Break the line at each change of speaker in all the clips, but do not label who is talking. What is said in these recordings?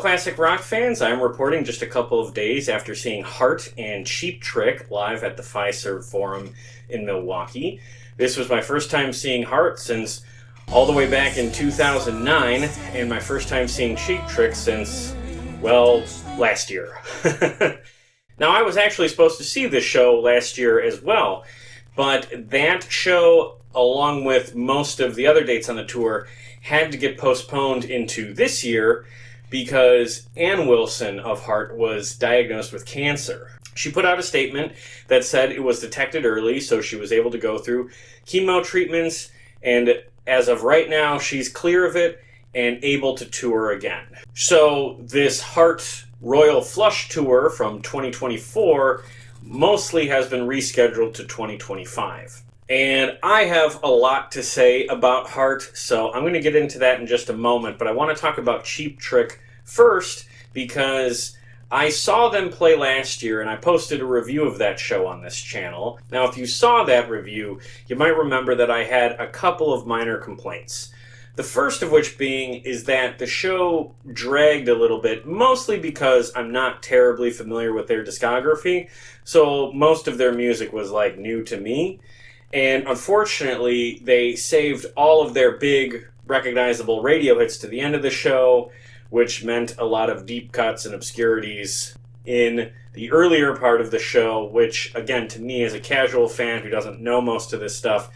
classic rock fans. I'm reporting just a couple of days after seeing Heart and Cheap Trick live at the Fiserv Forum in Milwaukee. This was my first time seeing Heart since all the way back in 2009, and my first time seeing Cheap Trick since, well, last year. Now, I was actually supposed to see this show last year as well, but that show, along with most of the other dates on the tour, had to get postponed into this year because Ann Wilson of Heart was diagnosed with cancer. She put out a statement that said it was detected early, so she was able to go through chemo treatments, and as of right now, she's clear of it and able to tour again. So this Heart Royal Flush Tour from 2024 mostly has been rescheduled to 2025. And I have a lot to say about Heart, so I'm going to get into that in just a moment, but I want to talk about Cheap Trick first because I saw them play last year and I posted a review of that show on this channel. Now, if you saw that review, you might remember that I had a couple of minor complaints. The first of which being is that the show dragged a little bit, mostly because I'm not terribly familiar with their discography, so most of their music was like new to me. And unfortunately, they saved all of their big, recognizable radio hits to the end of the show, which meant a lot of deep cuts and obscurities in the earlier part of the show, which, again, to me as a casual fan who doesn't know most of this stuff,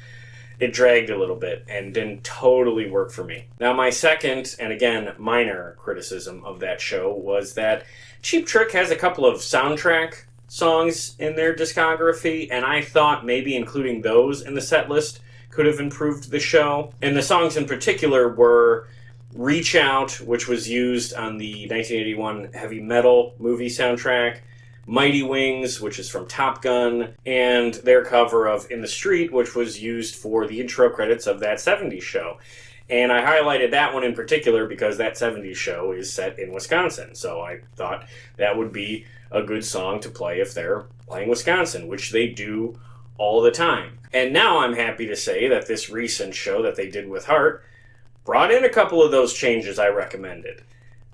it dragged a little bit and didn't totally work for me. Now, my second, and again, minor criticism of that show was that Cheap Trick has a couple of soundtrack songs in their discography, and I thought maybe including those in the set list could have improved the show. And the songs in particular were Reach Out, which was used on the 1981 heavy metal movie soundtrack, Mighty Wings, which is from Top Gun, and their cover of In the Street, which was used for the intro credits of that 70s show. And I highlighted that one in particular because that 70s show is set in Wisconsin, so I thought that would be a good song to play if they're playing Wisconsin, which they do all the time. And now I'm happy to say that this recent show that they did with Heart brought in a couple of those changes I recommended.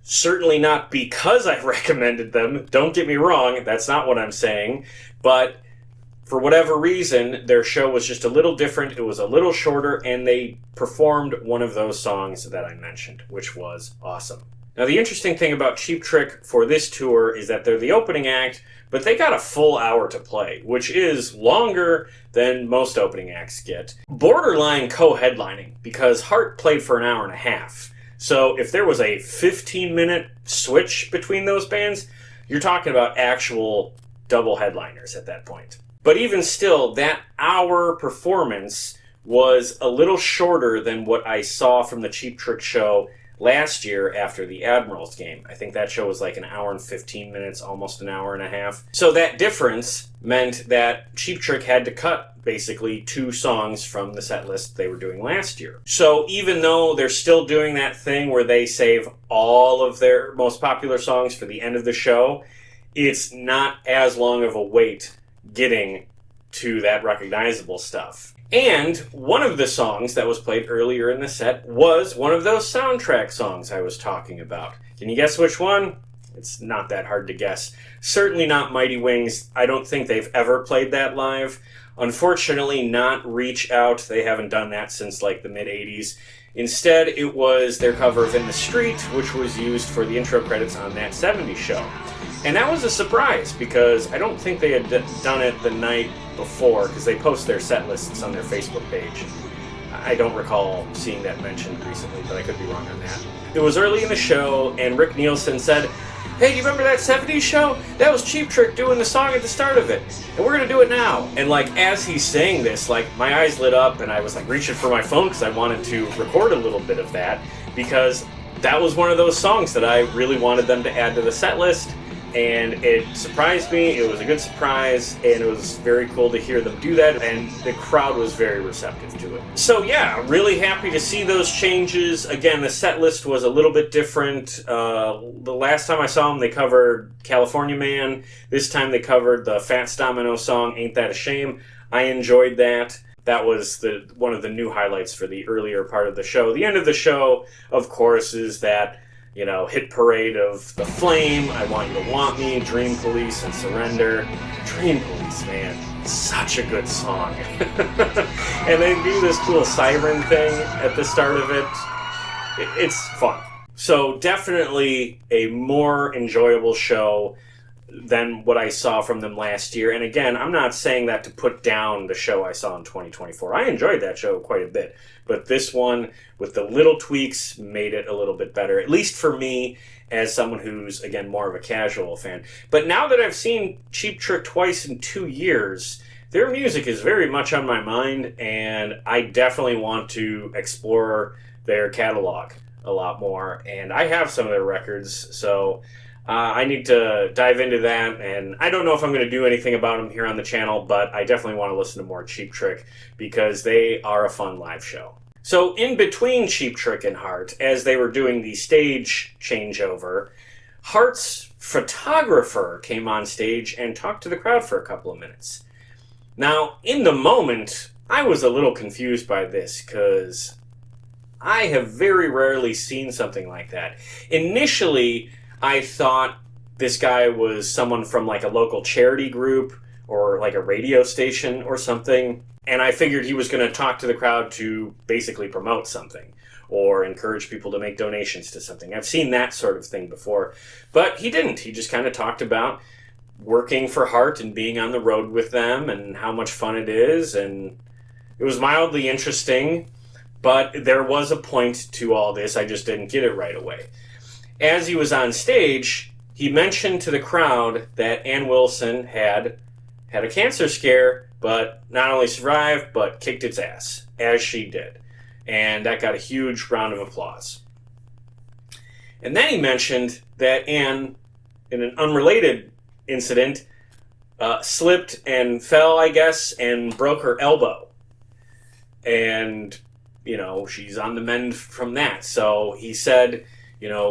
Certainly not because I recommended them, don't get me wrong, that's not what I'm saying, but for whatever reason, their show was just a little different, it was a little shorter, and they performed one of those songs that I mentioned, which was awesome. Now, the interesting thing about Cheap Trick for this tour is that they're the opening act, but they got a full hour to play, which is longer than most opening acts get. Borderline co-headlining, because Heart played for an hour and a half. So if there was a 15-minute switch between those bands, you're talking about actual double headliners at that point. But even still, that hour performance was a little shorter than what I saw from the Cheap Trick show last year after the Admirals game. I think that show was like an hour and 15 minutes, almost an hour and a half. So that difference meant that Cheap Trick had to cut basically 2 songs from the set list they were doing last year. So even though they're still doing that thing where they save all of their most popular songs for the end of the show, it's not as long of a wait getting to that recognizable stuff. And one of the songs that was played earlier in the set was one of those soundtrack songs I was talking about. Can you guess which one? It's not that hard to guess. Certainly not Mighty Wings. I don't think they've ever played that live. Unfortunately, not Reach Out. They haven't done that since like the mid-'80s. Instead, it was their cover of In the Street, which was used for the intro credits on that 70s show. And that was a surprise because I don't think they had done it the night before because they post their set lists on their Facebook page. I don't recall seeing that mentioned recently, but I could be wrong on that. It was early in the show, and Rick Nielsen said, "Hey, do you remember that 70s show? That was Cheap Trick doing the song at the start of it, and we're gonna do it now." And like, as he's saying this, like, my eyes lit up, and I was like reaching for my phone because I wanted to record a little bit of that, because that was one of those songs that I really wanted them to add to the set list. And it surprised me, it was a good surprise, and it was very cool to hear them do that, and the crowd was very receptive to it. So yeah, really happy to see those changes. Again, the set list was a little bit different. The last time I saw them, they covered California Man. This time they covered the Fats Domino song, Ain't That a Shame. I enjoyed that. That was one of the new highlights for the earlier part of the show. The end of the show, of course, is that Hit Parade of the Flame, I Want You to Want Me, Dream Police, and Surrender. Dream Police, man, such a good song. And they do this cool siren thing at the start of it. It's fun. So definitely a more enjoyable show than what I saw from them last year. And again, I'm not saying that to put down the show I saw in 2024. I enjoyed that show quite a bit. But this one, with the little tweaks, made it a little bit better, at least for me, as someone who's, again, more of a casual fan. But now that I've seen Cheap Trick twice in 2 years, their music is very much on my mind, and I definitely want to explore their catalog a lot more. And I have some of their records, so I need to dive into that, and I don't know if I'm going to do anything about them here on the channel, but I definitely want to listen to more Cheap Trick because they are a fun live show. So in between Cheap Trick and Heart, as they were doing the stage changeover, Heart's photographer came on stage and talked to the crowd for a couple of minutes. Now, in the moment, I was a little confused by this because I have very rarely seen something like that. Initially, I thought this guy was someone from like a local charity group or like a radio station or something, and I figured he was going to talk to the crowd to basically promote something or encourage people to make donations to something. I've seen that sort of thing before, but he didn't. He just kind of talked about working for Heart and being on the road with them and how much fun it is, and it was mildly interesting, but there was a point to all this. I just didn't get it right away. As he was on stage, he mentioned to the crowd that Ann Wilson had a cancer scare, but not only survived, but kicked its ass, as she did. And that got a huge round of applause. And then he mentioned that Ann, in an unrelated incident, slipped and fell, I guess, and broke her elbow. And, she's on the mend from that. So he said,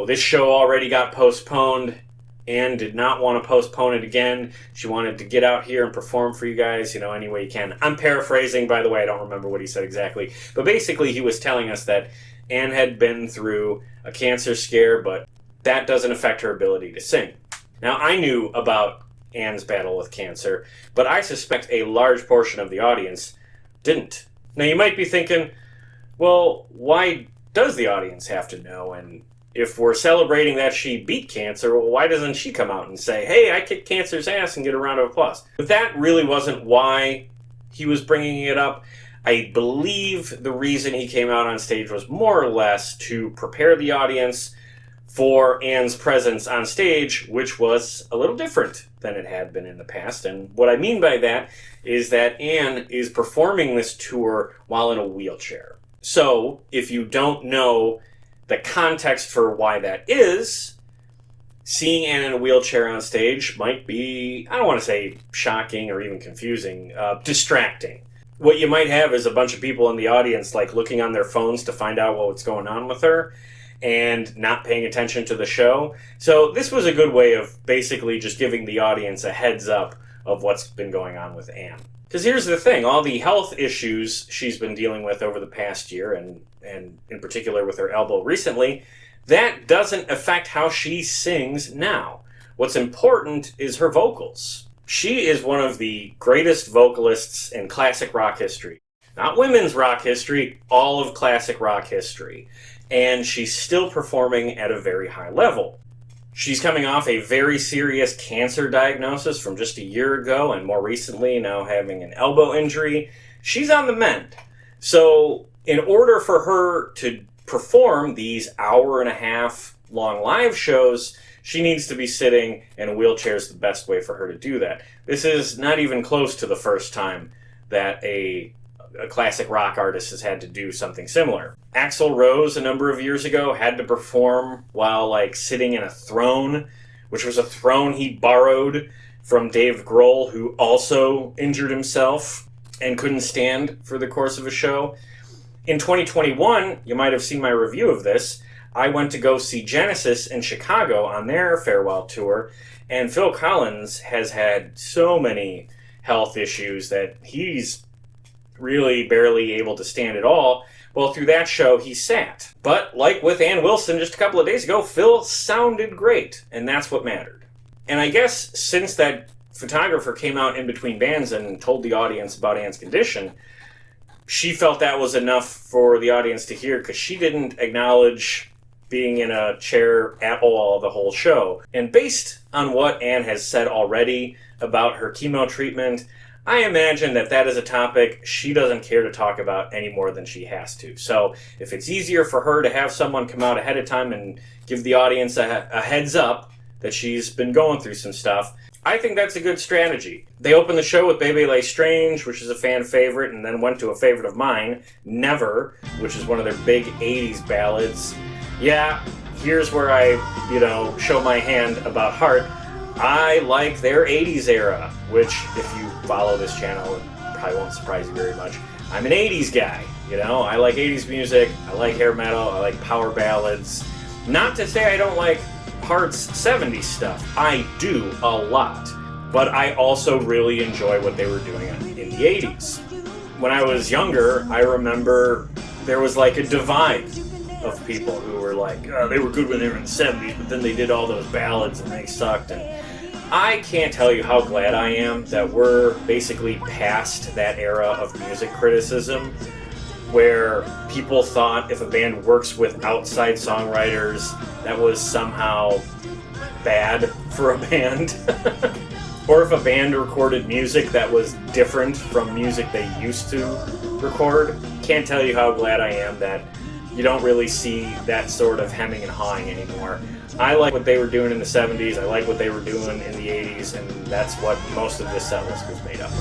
this show already got postponed. Ann did not want to postpone it again. She wanted to get out here and perform for you guys, any way you can. I'm paraphrasing, by the way. I don't remember what he said exactly. But basically, he was telling us that Ann had been through a cancer scare, but that doesn't affect her ability to sing. Now, I knew about Ann's battle with cancer, but I suspect a large portion of the audience didn't. Now, you might be thinking, well, why does the audience have to know? And if we're celebrating that she beat cancer, well, why doesn't she come out and say, hey, I kicked cancer's ass and get a round of applause? But that really wasn't why he was bringing it up. I believe the reason he came out on stage was more or less to prepare the audience for Ann's presence on stage, which was a little different than it had been in the past. And what I mean by that is that Ann is performing this tour while in a wheelchair. So if you don't know the context for why that is, seeing Ann in a wheelchair on stage might be, I don't want to say shocking or even confusing, distracting. What you might have is a bunch of people in the audience like looking on their phones to find out what's going on with her and not paying attention to the show. So this was a good way of basically just giving the audience a heads up of what's been going on with Ann. Because here's the thing, all the health issues she's been dealing with over the past year, and in particular with her elbow recently, that doesn't affect how she sings now. What's important is her vocals. She is one of the greatest vocalists in classic rock history. Not women's rock history, all of classic rock history. And she's still performing at a very high level. She's coming off a very serious cancer diagnosis from just a year ago, and more recently now having an elbow injury. She's on the mend. So in order for her to perform these hour-and-a-half long live shows, she needs to be sitting, and a wheelchair is the best way for her to do that. This is not even close to the first time that a classic rock artist has had to do something similar. Axl Rose, a number of years ago, had to perform while sitting in a throne, which was a throne he borrowed from Dave Grohl, who also injured himself and couldn't stand for the course of a show. In 2021, you might have seen my review of this, I went to go see Genesis in Chicago on their farewell tour, and Phil Collins has had so many health issues that he's really barely able to stand at all, Well, through that show, he sat. But like with Ann Wilson just a couple of days ago, Phil sounded great, and that's what mattered. And I guess since that photographer came out in between bands and told the audience about Ann's condition, she felt that was enough for the audience to hear, because she didn't acknowledge being in a chair at all the whole show. And based on what Ann has said already about her chemo treatment, I imagine that that is a topic she doesn't care to talk about any more than she has to. So if it's easier for her to have someone come out ahead of time and give the audience a heads up that she's been going through some stuff, I think that's a good strategy. They opened the show with Baby Lay Strange, which is a fan favorite, and then went to a favorite of mine, Never, which is one of their big 80s ballads. Yeah, here's where I, show my hand about Heart. I like their 80s era, which, if you follow this channel, it probably won't surprise you very much. I'm an 80s guy, I like 80s music, I like hair metal, I like power ballads. Not to say I don't like Heart's 70s stuff. I do a lot. But I also really enjoy what they were doing in the 80s. When I was younger, I remember there was like a divide of people who were like, oh, they were good when they were in the 70s, but then they did all those ballads and they sucked. And I can't tell you how glad I am that we're basically past that era of music criticism, where people thought if a band works with outside songwriters, that was somehow bad for a band. Or if a band recorded music that was different from music they used to record. Can't tell you how glad I am that you don't really see that sort of hemming and hawing anymore. I like what they were doing in the 70s, I like what they were doing in the 80s, and that's what most of this set list was made up of.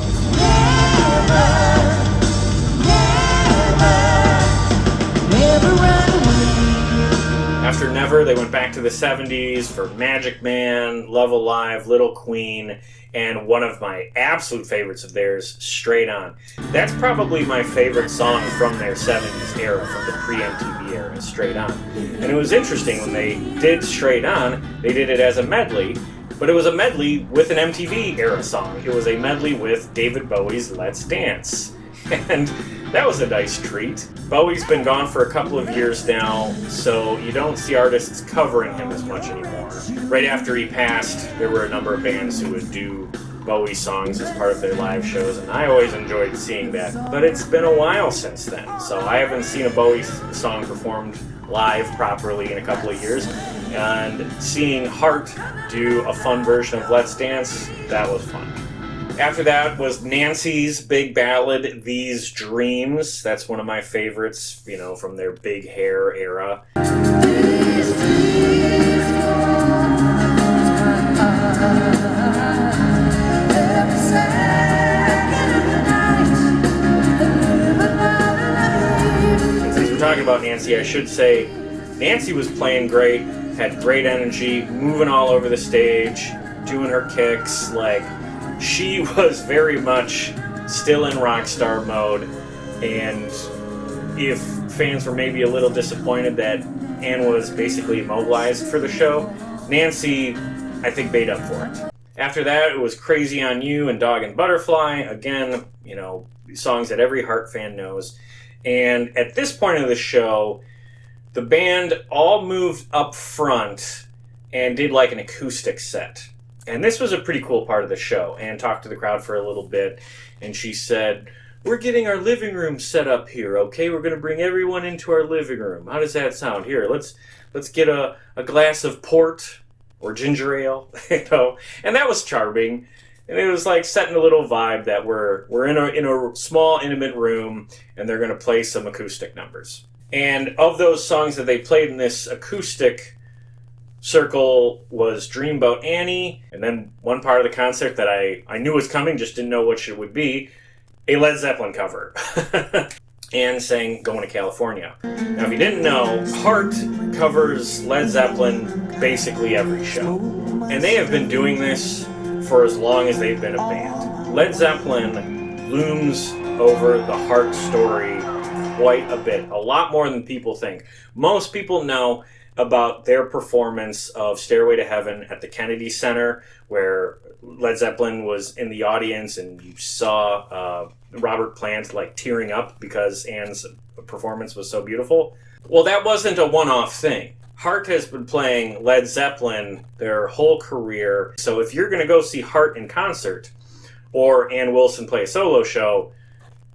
After Never, they went back to the 70s for Magic Man, Love Alive, Little Queen, and one of my absolute favorites of theirs, Straight On. That's probably my favorite song from their 70s era, from the pre-MTV era, Straight On. And it was interesting, when they did Straight On, they did it as a medley, but it was a medley with an MTV era song. It was a medley with David Bowie's Let's Dance. And that was a nice treat. Bowie's been gone for a couple of years now, so you don't see artists covering him as much anymore. Right after he passed, there were a number of bands who would do Bowie songs as part of their live shows, and I always enjoyed seeing that. But it's been a while since then, so I haven't seen a Bowie song performed live properly in a couple of years. And seeing Heart do a fun version of Let's Dance, that was fun. After that was Nancy's big ballad, These Dreams. That's one of my favorites, from their big hair era. Since we're talking about Nancy, I should say Nancy was playing great, had great energy, moving all over the stage, doing her kicks, she was very much still in rock star mode, and if fans were maybe a little disappointed that Ann was basically immobilized for the show, Nancy, I think, made up for it. After that, it was Crazy on You and Dog and Butterfly, again, songs that every Heart fan knows. And at this point of the show, the band all moved up front and did like an acoustic set. And this was a pretty cool part of the show. Ann talked to the crowd for a little bit, and she said, we're getting our living room set up here, okay? We're going to bring everyone into our living room. How does that sound? Here, let's get a glass of port or ginger ale, And that was charming. And it was like setting a little vibe that we're in a small, intimate room, and they're going to play some acoustic numbers. And of those songs that they played in this acoustic circle was Dreamboat Annie, and then one part of the concert that I knew was coming, just didn't know which it would be, a Led Zeppelin cover. And sang Going to California. Now, if you didn't know, Heart covers Led Zeppelin basically every show. And they have been doing this for as long as they've been a band. Led Zeppelin looms over the Heart story quite a bit, a lot more than people think. Most people know about their performance of Stairway to Heaven at the Kennedy Center, where Led Zeppelin was in the audience and you saw Robert Plant like tearing up because Ann's performance was so beautiful. Well, that wasn't a one-off thing. Heart has been playing Led Zeppelin their whole career. So if you're going to go see Heart in concert or Ann Wilson play a solo show,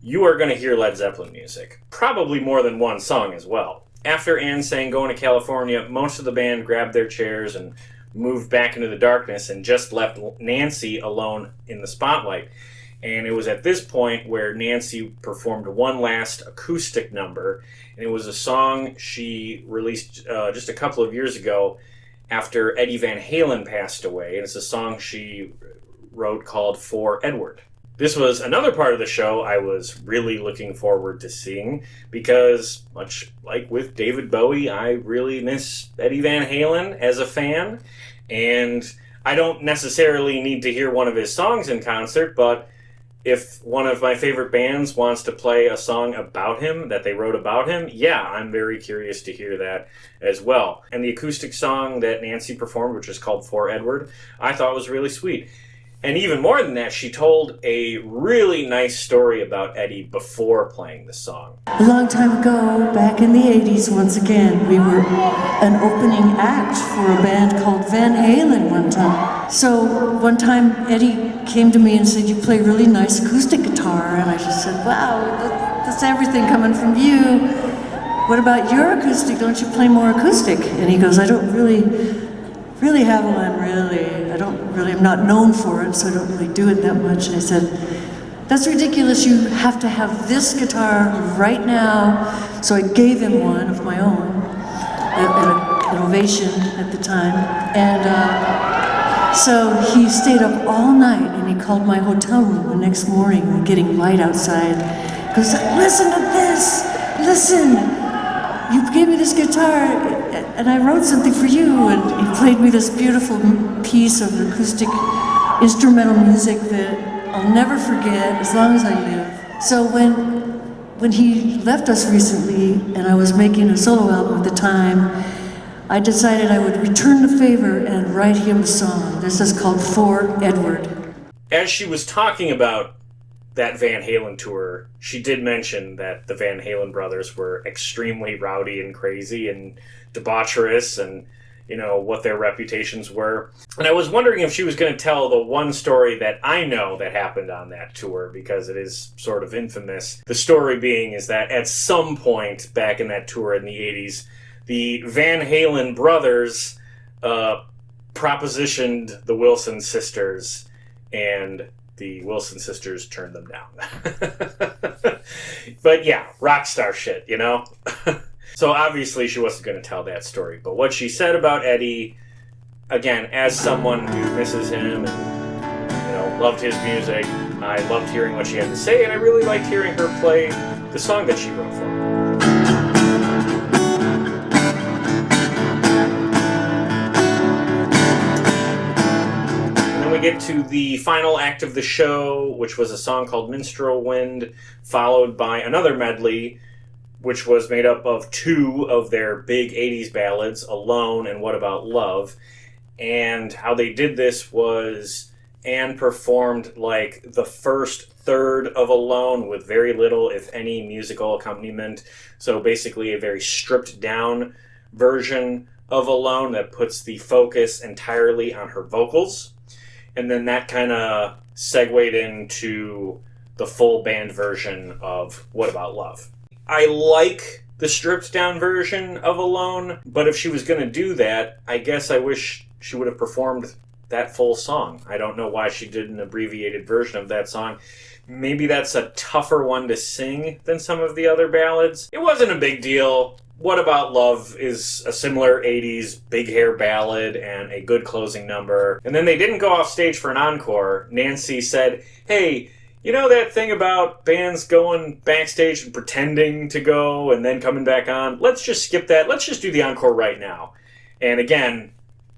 you are going to hear Led Zeppelin music. Probably more than one song as well. After Ann sang Going to California, most of the band grabbed their chairs and moved back into the darkness and just left Nancy alone in the spotlight. And it was at this point where Nancy performed one last acoustic number, and it was a song she released just a couple of years ago after Eddie Van Halen passed away, and it's a song she wrote called For Edward. This was another part of the show I was really looking forward to seeing because, much like with David Bowie, I really miss Eddie Van Halen as a fan, and I don't necessarily need to hear one of his songs in concert, but if one of my favorite bands wants to play a song about him, that they wrote about him, yeah, I'm very curious to hear that as well. And the acoustic song that Nancy performed, which is called For Edward, I thought was really sweet. And even more than that, she told a really nice story about Eddie before playing the song.
A long time ago, back in the 80s, once again, we were an opening act for a band called Van Halen one time. So one time, Eddie came to me and said, "You play really nice acoustic guitar." And I just said, "Wow, that's everything coming from you. What about your acoustic? Don't you play more acoustic?" And he goes, "I don't really have one, really. I'm not known for it, so I don't really do it that much." And I said, "That's ridiculous. You have to have this guitar right now." So I gave him one of my own, an Ovation at the time. And so he stayed up all night, and he called my hotel room the next morning, getting light outside. He goes, "Listen to this, listen. You gave me this guitar, and I wrote something for you." And he played me this beautiful piece of acoustic instrumental music that I'll never forget as long as I live. So when he left us recently, and I was making a solo album at the time, I decided I would return the favor and write him a song. This is called For Edward.
As she was talking about that Van Halen tour, she did mention that the Van Halen brothers were extremely rowdy and crazy and debaucherous and, you know, what their reputations were. And I was wondering if she was going to tell the one story that I know that happened on that tour, because it is sort of infamous. The story being is that at some point back in that tour in the 80s, the Van Halen brothers propositioned the Wilson sisters, and the Wilson sisters turned them down. But yeah, rock star shit, you know? So obviously she wasn't going to tell that story. But what she said about Eddie, again, as someone who misses him and, you know, loved his music, I loved hearing what she had to say, and I really liked hearing her play the song that she wrote for him. We get to the final act of the show, which was a song called Minstrel Wind, followed by another medley, which was made up of two of their big 80s ballads, Alone and What About Love. And how they did this was Anne performed like the first third of Alone with very little, if any, musical accompaniment. So basically a very stripped down version of Alone that puts the focus entirely on her vocals. And then that kind of segued into the full band version of What About Love. I like the stripped down version of Alone, but if she was going to do that, I guess I wish she would have performed that full song. I don't know why she did an abbreviated version of that song. Maybe that's a tougher one to sing than some of the other ballads. It wasn't a big deal. What About Love is a similar 80s big hair ballad and a good closing number. And then they didn't go off stage for an encore. Nancy said, "Hey, you know that thing about bands going backstage and pretending to go and then coming back on? Let's just skip that. Let's just do the encore right now." And again,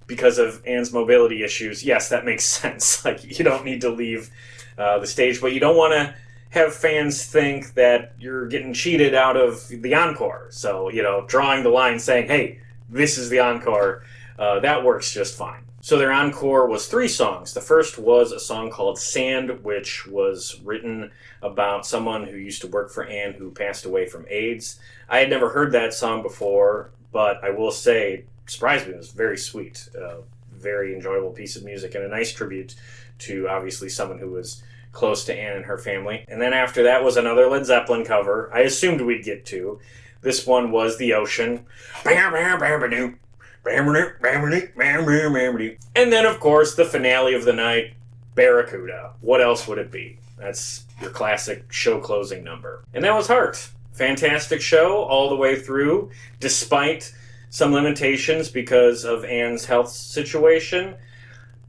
because of Anne's mobility issues, yes, that makes sense. Like, you don't need to leave the stage, but you don't want to have fans think that you're getting cheated out of the encore. So, you know, drawing the line saying, "Hey, this is the encore," that works just fine. So their encore was 3 songs. The first was a song called Sand, which was written about someone who used to work for Anne who passed away from AIDS. I had never heard that song before, but I will say, it surprised me. It was very sweet. Very enjoyable piece of music and a nice tribute to obviously someone who was close to Anne and her family. And then after that was another Led Zeppelin cover I assumed we'd get to. This one was The Ocean. And then, of course, the finale of the night, Barracuda. What else would it be? That's your classic show closing number. And that was Heart. Fantastic show all the way through, despite some limitations because of Anne's health situation.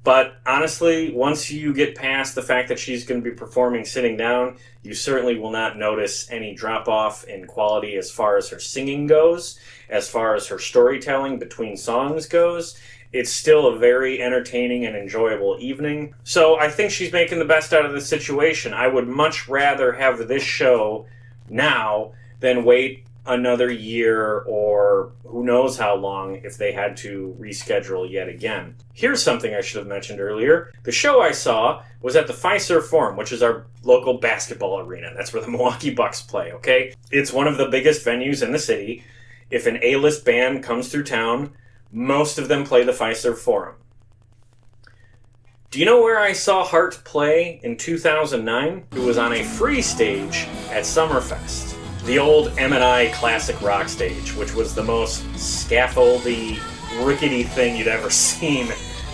But honestly, once you get past the fact that she's going to be performing sitting down, you certainly will not notice any drop-off in quality as far as her singing goes, as far as her storytelling between songs goes. It's still a very entertaining and enjoyable evening. So I think she's making the best out of the situation. I would much rather have this show now than wait another year or who knows how long if they had to reschedule yet again. Here's something I should have mentioned earlier. The show I saw was at the Fiserv Forum, which is our local basketball arena. That's where the Milwaukee Bucks play, okay? It's one of the biggest venues in the city. If an A-list band comes through town, most of them play the Fiserv Forum. Do you know where I saw Heart play in 2009? It was on a free stage at Summerfest. The old M&I classic rock stage, which was the most scaffoldy, rickety thing you'd ever seen.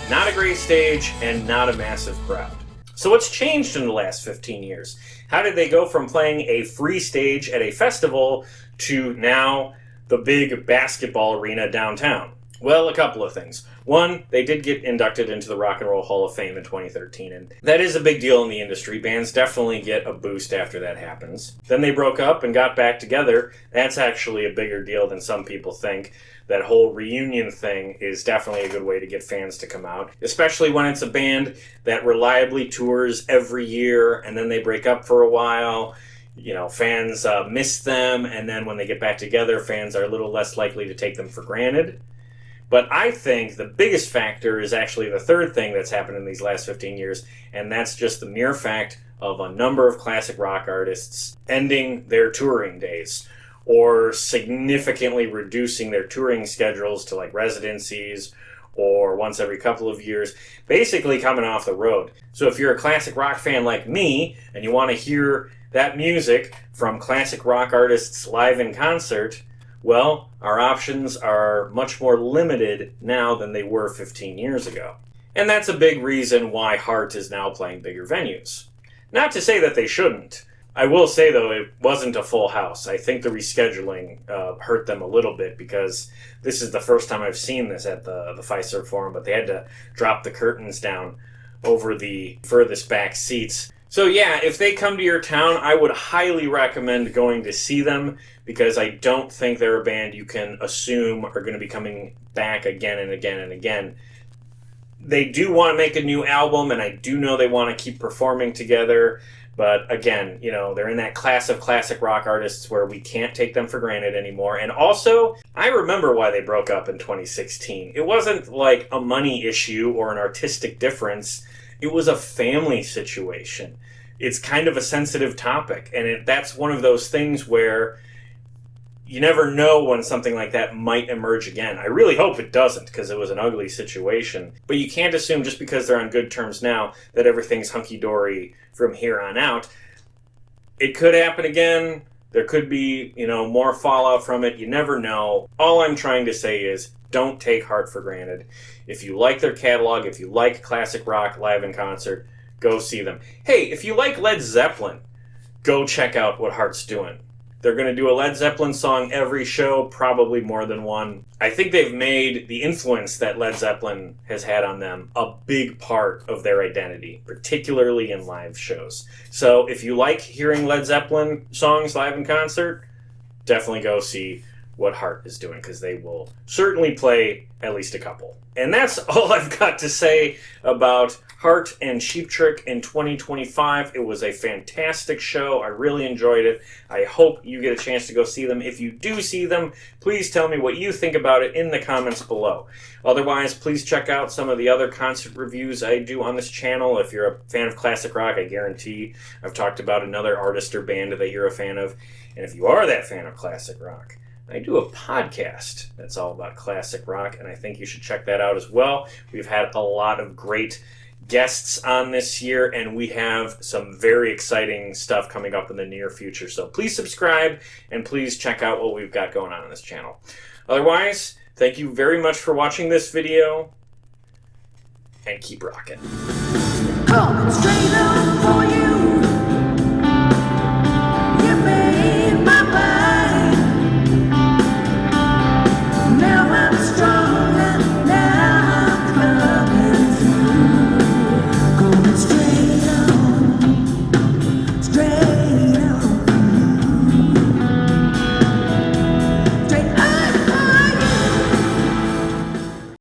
Not a great stage and not a massive crowd. So what's changed in the last 15 years? How did they go from playing a free stage at a festival to now the big basketball arena downtown? Well, a couple of things. One, they did get inducted into the Rock and Roll Hall of Fame in 2013, and that is a big deal in the industry. Bands definitely get a boost after that happens. Then they broke up and got back together. That's actually a bigger deal than some people think. That whole reunion thing is definitely a good way to get fans to come out, especially when it's a band that reliably tours every year and then they break up for a while. You know, fans miss them, and then when they get back together, fans are a little less likely to take them for granted. But I think the biggest factor is actually the third thing that's happened in these last 15 years, and that's just the mere fact of a number of classic rock artists ending their touring days or significantly reducing their touring schedules to like residencies or once every couple of years, basically coming off the road. So if you're a classic rock fan like me and you want to hear that music from classic rock artists live in concert, well, our options are much more limited now than they were 15 years ago. And that's a big reason why Heart is now playing bigger venues. Not to say that they shouldn't. I will say, though, it wasn't a full house. I think the rescheduling hurt them a little bit because this is the first time I've seen this at the Fiserv Forum, but they had to drop the curtains down over the furthest back seats. So yeah, if they come to your town, I would highly recommend going to see them because I don't think they're a band you can assume are going to be coming back again and again and again. They do want to make a new album, and I do know they want to keep performing together, but again, you know, they're in that class of classic rock artists where we can't take them for granted anymore. And also, I remember why they broke up in 2016. It wasn't like a money issue or an artistic difference. It was a family situation. It's kind of a sensitive topic, and that's one of those things where you never know when something like that might emerge again. I really hope it doesn't, because it was an ugly situation. But you can't assume just because they're on good terms now that everything's hunky-dory from here on out. It could happen again. There could be, more fallout from it. You never know. All I'm trying to say is don't take Heart for granted. If you like their catalog, if you like classic rock live in concert, go see them. Hey, if you like Led Zeppelin, go check out what Heart's doing. They're going to do a Led Zeppelin song every show, probably more than one. I think they've made the influence that Led Zeppelin has had on them a big part of their identity, particularly in live shows. So if you like hearing Led Zeppelin songs live in concert, definitely go see what Heart is doing, because they will certainly play at least a couple. And that's all I've got to say about Heart and Cheap Trick in 2025. It was a fantastic show. I really enjoyed it. I hope you get a chance to go see them. If you do see them, please tell me what you think about it in the comments below. Otherwise, please check out some of the other concert reviews I do on this channel. If you're a fan of classic rock, I guarantee I've talked about another artist or band that you're a fan of. And if you are that fan of classic rock, I do a podcast that's all about classic rock, and I think you should check that out as well. We've had a lot of great guests on this year, and we have some very exciting stuff coming up in the near future. So please subscribe, and please check out what we've got going on this channel. Otherwise, thank you very much for watching this video, and keep rocking.
Coming straight up.